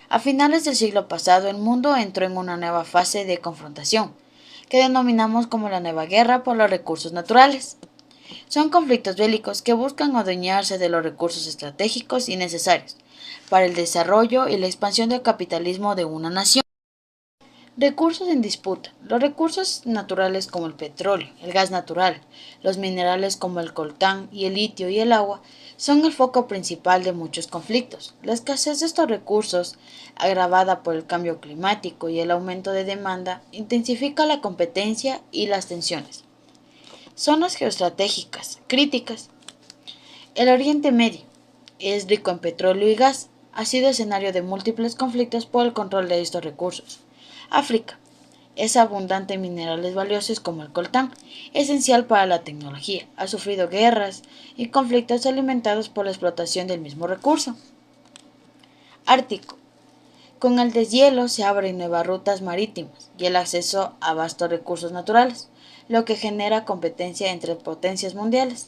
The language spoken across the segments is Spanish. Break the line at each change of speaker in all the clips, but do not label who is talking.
A finales del siglo pasado, el mundo entró en una nueva fase de confrontación, que denominamos como la nueva guerra por los recursos naturales. Son conflictos bélicos que buscan adueñarse de los recursos estratégicos y necesarios para el desarrollo y la expansión del capitalismo de una nación. Recursos en disputa. Los recursos naturales como el petróleo, el gas natural, los minerales como el coltán y el litio y el agua son el foco principal de muchos conflictos. La escasez de estos recursos, agravada por el cambio climático y el aumento de demanda, intensifica la competencia y las tensiones. Zonas geoestratégicas críticas. El Oriente Medio es rico en petróleo y gas. Ha sido escenario de múltiples conflictos por el control de estos recursos. África es abundante en minerales valiosos como el coltán, esencial para la tecnología. Ha sufrido guerras y conflictos alimentados por la explotación del mismo recurso. Ártico. Con el deshielo se abren nuevas rutas marítimas y el acceso a vastos recursos naturales, lo que genera competencia entre potencias mundiales.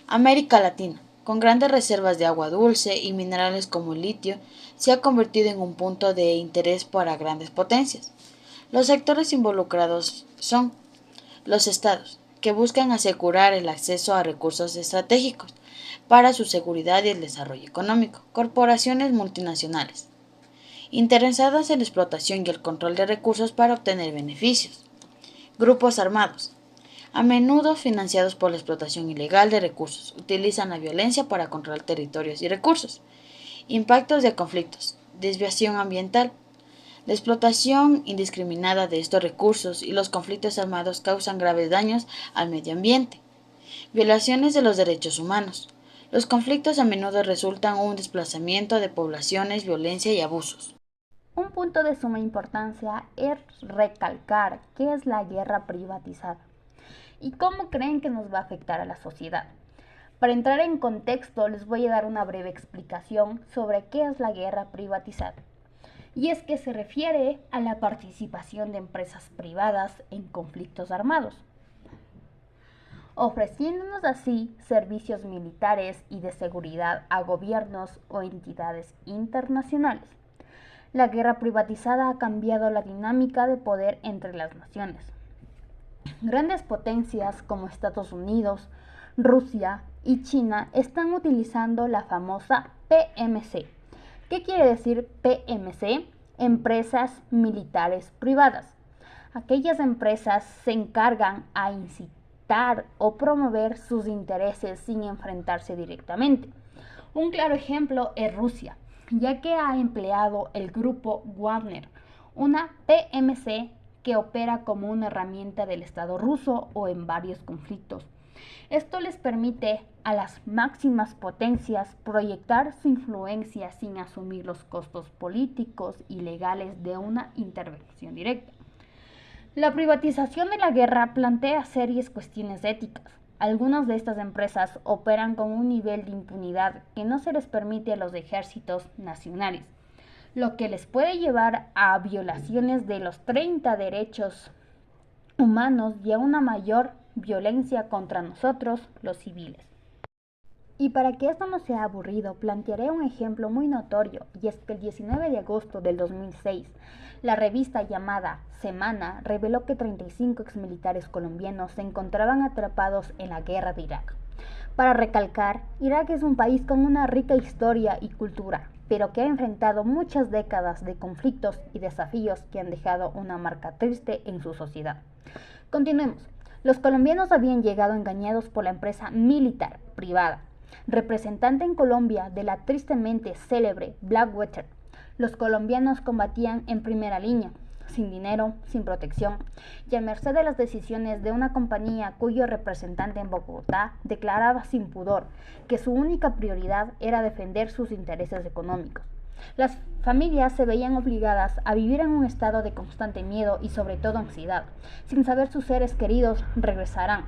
América Latina, con grandes reservas de agua dulce y minerales como el litio, se ha convertido en un punto de interés para grandes potencias. Los sectores involucrados son los estados, que buscan asegurar el acceso a recursos estratégicos para su seguridad y el desarrollo económico. Corporaciones multinacionales, interesadas en la explotación y el control de recursos para obtener beneficios. Grupos armados, a menudo financiados por la explotación ilegal de recursos, utilizan la violencia para controlar territorios y recursos. Impactos de conflictos, desviación ambiental. La explotación indiscriminada de estos recursos y los conflictos armados causan graves daños al medio ambiente. Violaciones de los derechos humanos. Los conflictos a menudo resultan en un desplazamiento de poblaciones, violencia y abusos.
Un punto de suma importancia es recalcar qué es la guerra privatizada y cómo creen que nos va a afectar a la sociedad. Para entrar en contexto, les voy a dar una breve explicación sobre qué es la guerra privatizada. Y es que se refiere a la participación de empresas privadas en conflictos armados, ofreciéndonos así servicios militares y de seguridad a gobiernos o entidades internacionales. La guerra privatizada ha cambiado la dinámica de poder entre las naciones. Grandes potencias como Estados Unidos, Rusia y China están utilizando la famosa PMC. ¿Qué quiere decir PMC? Empresas militares privadas. Aquellas empresas se encargan a incitar o promover sus intereses sin enfrentarse directamente. Un claro ejemplo es Rusia, ya que ha empleado el grupo Wagner, una PMC que opera como una herramienta del Estado ruso o en varios conflictos. Esto les permite a las máximas potencias proyectar su influencia sin asumir los costos políticos y legales de una intervención directa. La privatización de la guerra plantea serias cuestiones éticas. Algunas de estas empresas operan con un nivel de impunidad que no se les permite a los ejércitos nacionales, lo que les puede llevar a violaciones de los 30 derechos humanos y a una mayor violencia contra nosotros, los civiles. Y para que esto no sea aburrido, plantearé un ejemplo muy notorio, y es que el 19 de agosto del 2006, la revista llamada Semana reveló que 35 exmilitares colombianos se encontraban atrapados en la guerra de Irak. Para recalcar, Irak es un país con una rica historia y cultura, pero que ha enfrentado muchas décadas de conflictos y desafíos que han dejado una marca triste en su sociedad. Continuemos. Los colombianos habían llegado engañados por la empresa militar privada, representante en Colombia de la tristemente célebre Blackwater. Los colombianos combatían en primera línea, sin dinero, sin protección, y a merced de las decisiones de una compañía cuyo representante en Bogotá declaraba sin pudor que su única prioridad era defender sus intereses económicos. Las familias se veían obligadas a vivir en un estado de constante miedo y sobre todo ansiedad, sin saber sus seres queridos regresarán.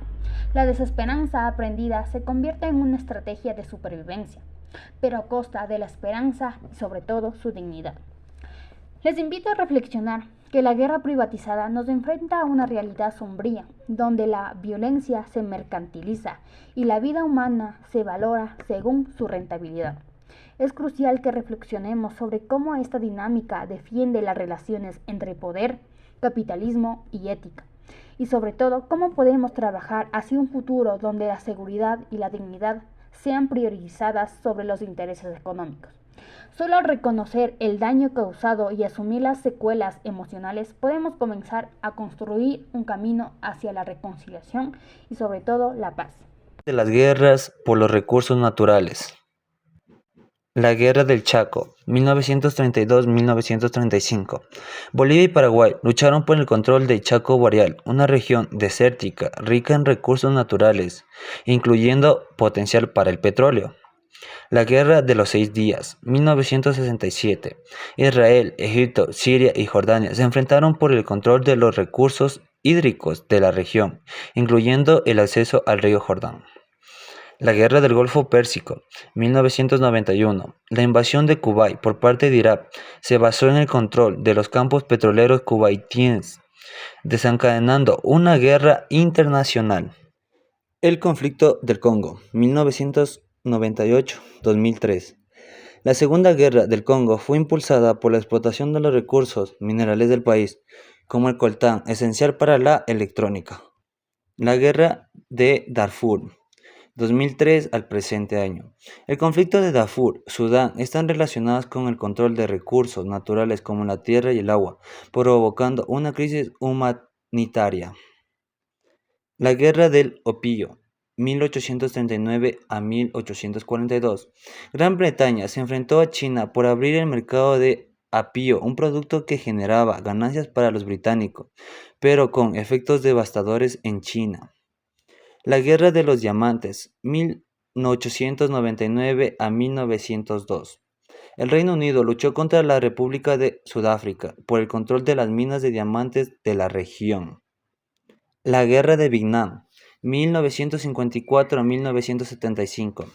La desesperanza aprendida se convierte en una estrategia de supervivencia, pero a costa de la esperanza y sobre todo su dignidad. Les invito a reflexionar que la guerra privatizada nos enfrenta a una realidad sombría, donde la violencia se mercantiliza y la vida humana se valora según su rentabilidad. Es crucial que reflexionemos sobre cómo esta dinámica defiende las relaciones entre poder, capitalismo y ética, y sobre todo cómo podemos trabajar hacia un futuro donde la seguridad y la dignidad sean priorizadas sobre los intereses económicos. Solo al reconocer el daño causado y asumir las secuelas emocionales podemos comenzar a construir un camino hacia la reconciliación y sobre todo la paz.
De las guerras por los recursos naturales. La Guerra del Chaco, 1932-1935. Bolivia y Paraguay lucharon por el control del Chaco Boreal, una región desértica rica en recursos naturales, incluyendo potencial para el petróleo. La Guerra de los 6 días, 1967. Israel, Egipto, Siria y Jordania se enfrentaron por el control de los recursos hídricos de la región, incluyendo el acceso al río Jordán. La Guerra del Golfo Pérsico, 1991. La invasión de Kuwait por parte de Irak se basó en el control de los campos petroleros kuwaitíes, desencadenando una guerra internacional. El conflicto del Congo, 1998-2003. La Segunda Guerra del Congo fue impulsada por la explotación de los recursos minerales del país, como el coltán, esencial para la electrónica. La Guerra de Darfur, 2003 al presente año. El conflicto de Darfur, Sudán, están relacionados con el control de recursos naturales como la tierra y el agua, provocando una crisis humanitaria. La Guerra del Opio, 1839 a 1842. Gran Bretaña se enfrentó a China por abrir el mercado de apio, un producto que generaba ganancias para los británicos, pero con efectos devastadores en China. La Guerra de los Diamantes, 1899 a 1902. El Reino Unido luchó contra la República de Sudáfrica por el control de las minas de diamantes de la región. La Guerra de Vietnam, 1954 a 1975.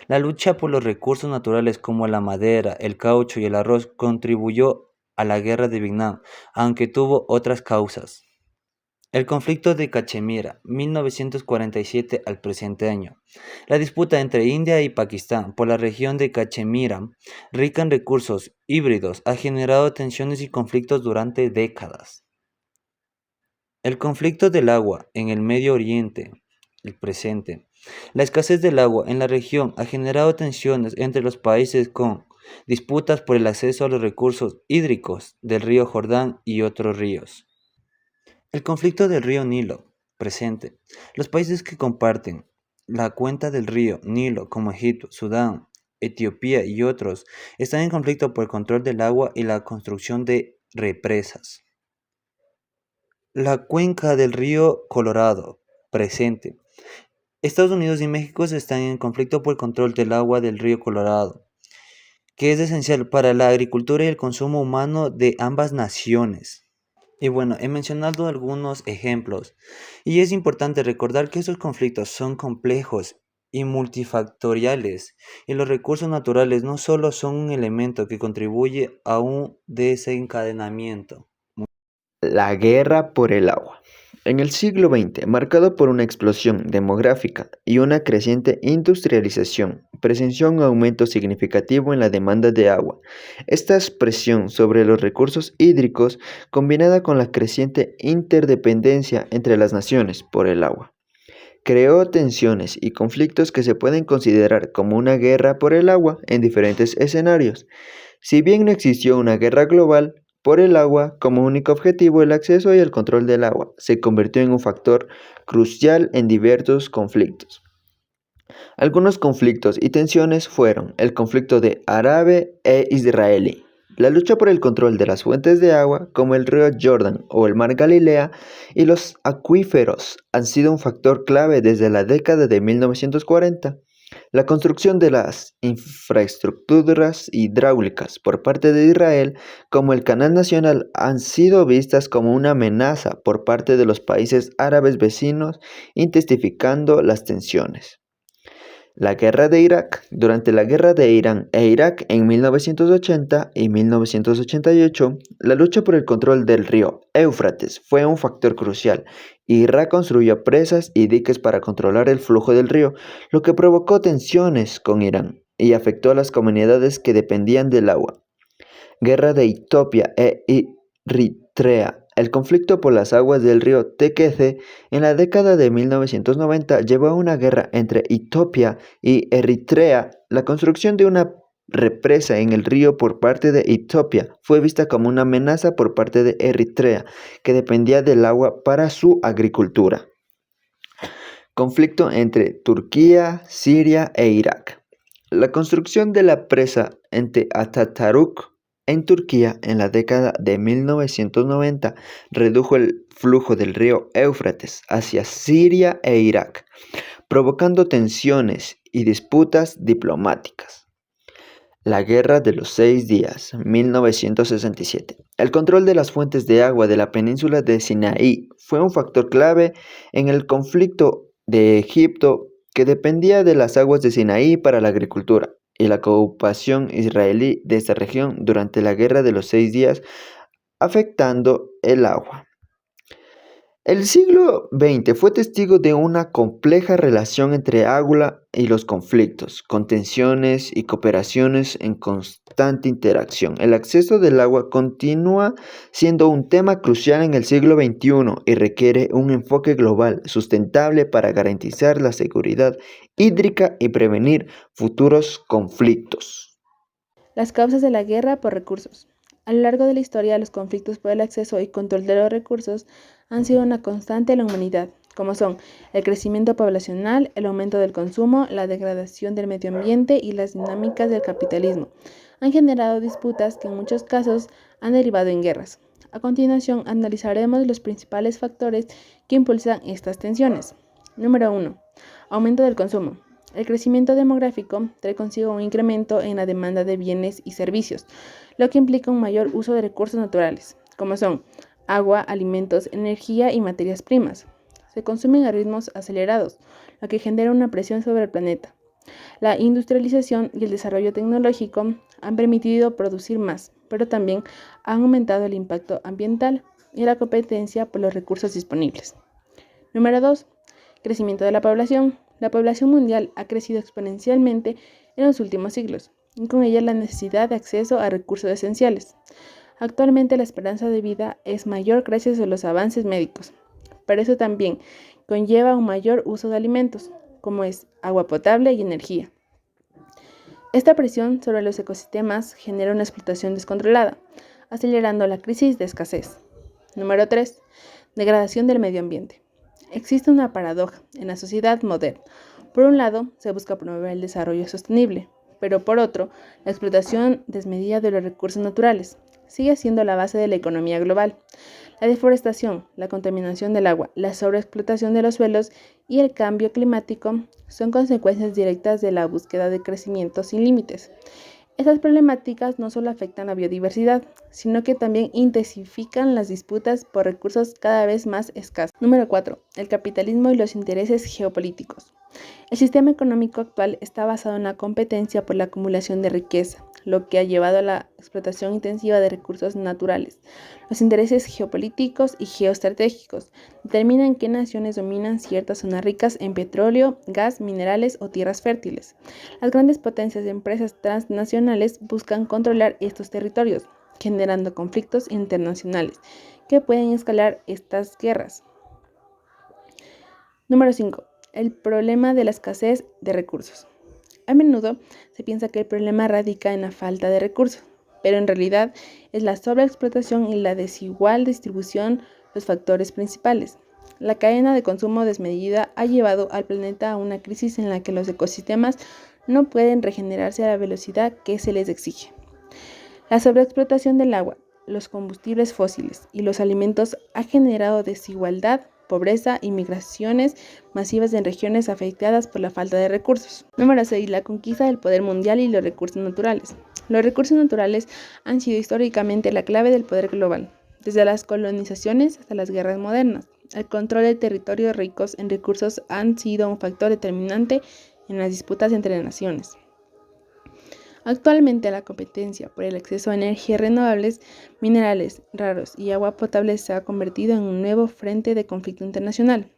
La lucha por los recursos naturales como la madera, el caucho y el arroz contribuyó a la Guerra de Vietnam, aunque tuvo otras causas. El conflicto de Cachemira, 1947 al presente año. La disputa entre India y Pakistán por la región de Cachemira, rica en recursos híbridos, ha generado tensiones y conflictos durante décadas. El conflicto del agua en el Medio Oriente, el presente. La escasez del agua en la región ha generado tensiones entre los países con disputas por el acceso a los recursos hídricos del río Jordán y otros ríos. El conflicto del río Nilo, presente. Los países que comparten la cuenca del río Nilo, como Egipto, Sudán, Etiopía y otros, están en conflicto por el control del agua y la construcción de represas. La cuenca del río Colorado, presente. Estados Unidos y México están en conflicto por el control del agua del río Colorado, que es esencial para la agricultura y el consumo humano de ambas naciones. Y bueno, he mencionado algunos ejemplos, y es importante recordar que estos conflictos son complejos y multifactoriales, y los recursos naturales no solo son un elemento que contribuye a un desencadenamiento.
La guerra por el agua. En el siglo XX, marcado por una explosión demográfica y una creciente industrialización, presenció un aumento significativo en la demanda de agua. Esta presión sobre los recursos hídricos, combinada con la creciente interdependencia entre las naciones por el agua, creó tensiones y conflictos que se pueden considerar como una guerra por el agua en diferentes escenarios. Si bien no existió una guerra global, por el agua, como único objetivo el acceso y el control del agua, se convirtió en un factor crucial en diversos conflictos. Algunos conflictos y tensiones fueron el conflicto de árabe e israelí, la lucha por el control de las fuentes de agua como el río Jordán o el mar Galilea y los acuíferos han sido un factor clave desde la década de 1940. La construcción de las infraestructuras hidráulicas por parte de Israel, como el Canal Nacional, han sido vistas como una amenaza por parte de los países árabes vecinos, intensificando las tensiones. La guerra de Irak. Durante la guerra de Irán e Irak en 1980 y 1988, la lucha por el control del río Éufrates fue un factor crucial. Irak construyó presas y diques para controlar el flujo del río, lo que provocó tensiones con Irán. y afectó a las comunidades que dependían del agua. Guerra de Etiopía e Eritrea. El conflicto por las aguas del río Tekeze en la década de 1990 llevó a una guerra entre Etiopía y Eritrea. La construcción de una represa en el río por parte de Etiopía fue vista como una amenaza por parte de Eritrea, que dependía del agua para su agricultura. Conflicto entre Turquía, Siria e Irak. La construcción de la presa entre Ataturk en Turquía en la década de 1990 redujo el flujo del río Éufrates hacia Siria e Irak, provocando tensiones y disputas diplomáticas. La Guerra de los 6 Días, 1967. El control de las fuentes de agua de la península de Sinaí fue un factor clave en el conflicto de Egipto, que dependía de las aguas de Sinaí para la agricultura, y la ocupación israelí de esta región durante la Guerra de los 6 Días, afectando el agua. El siglo XX fue testigo de una compleja relación entre agua y los conflictos, con tensiones y cooperaciones en constante interacción. El acceso del agua continúa siendo un tema crucial en el siglo XXI y requiere un enfoque global, sustentable para garantizar la seguridad hídrica y prevenir futuros conflictos.
Las causas de la guerra por recursos. A lo largo de la historia, los conflictos por el acceso y control de los recursos han sido una constante en la humanidad, como son el crecimiento poblacional, el aumento del consumo, la degradación del medio ambiente y las dinámicas del capitalismo. Han generado disputas que en muchos casos han derivado en guerras. A continuación, analizaremos los principales factores que impulsan estas tensiones. Número 1. Aumento del consumo. El crecimiento demográfico trae consigo un incremento en la demanda de bienes y servicios, lo que implica un mayor uso de recursos naturales, como son agua, alimentos, energía y materias primas. Se consumen a ritmos acelerados, lo que genera una presión sobre el planeta. La industrialización y el desarrollo tecnológico han permitido producir más, pero también han aumentado el impacto ambiental y la competencia por los recursos disponibles. Número 2. Crecimiento de la población. La población mundial ha crecido exponencialmente en los últimos siglos, y con ella la necesidad de acceso a recursos esenciales. Actualmente la esperanza de vida es mayor gracias a los avances médicos, pero eso también conlleva un mayor uso de alimentos, como es agua potable y energía. Esta presión sobre los ecosistemas genera una explotación descontrolada, acelerando la crisis de escasez. Número 3. Degradación del medio ambiente. Existe una paradoja en la sociedad moderna. Por un lado, se busca promover el desarrollo sostenible, pero por otro, la explotación desmedida de los recursos naturales sigue siendo la base de la economía global. La deforestación, la contaminación del agua, la sobreexplotación de los suelos y el cambio climático son consecuencias directas de la búsqueda de crecimiento sin límites. Estas problemáticas no solo afectan la biodiversidad, sino que también intensifican las disputas por recursos cada vez más escasos. Número 4. El capitalismo y los intereses geopolíticos. El sistema económico actual está basado en la competencia por la acumulación de riqueza, lo que ha llevado a la explotación intensiva de recursos naturales. Los intereses geopolíticos y geoestratégicos determinan qué naciones dominan ciertas zonas ricas en petróleo, gas, minerales o tierras fértiles. Las grandes potencias de empresas transnacionales buscan controlar estos territorios, generando conflictos internacionales que pueden escalar estas guerras. Número 5. El problema de la escasez de recursos. A menudo se piensa que el problema radica en la falta de recursos, pero en realidad es la sobreexplotación y la desigual distribución los factores principales. La cadena de consumo desmedida ha llevado al planeta a una crisis en la que los ecosistemas no pueden regenerarse a la velocidad que se les exige. La sobreexplotación del agua, los combustibles fósiles y los alimentos ha generado desigualdad, pobreza y migraciones masivas en regiones afectadas por la falta de recursos. Número 6. La conquista del poder mundial y los recursos naturales. Los recursos naturales han sido históricamente la clave del poder global, desde las colonizaciones hasta las guerras modernas. El control de territorios ricos en recursos han sido un factor determinante en las disputas entre naciones. Actualmente la competencia por el acceso a energías renovables, minerales raros y agua potable se ha convertido en un nuevo frente de conflicto internacional.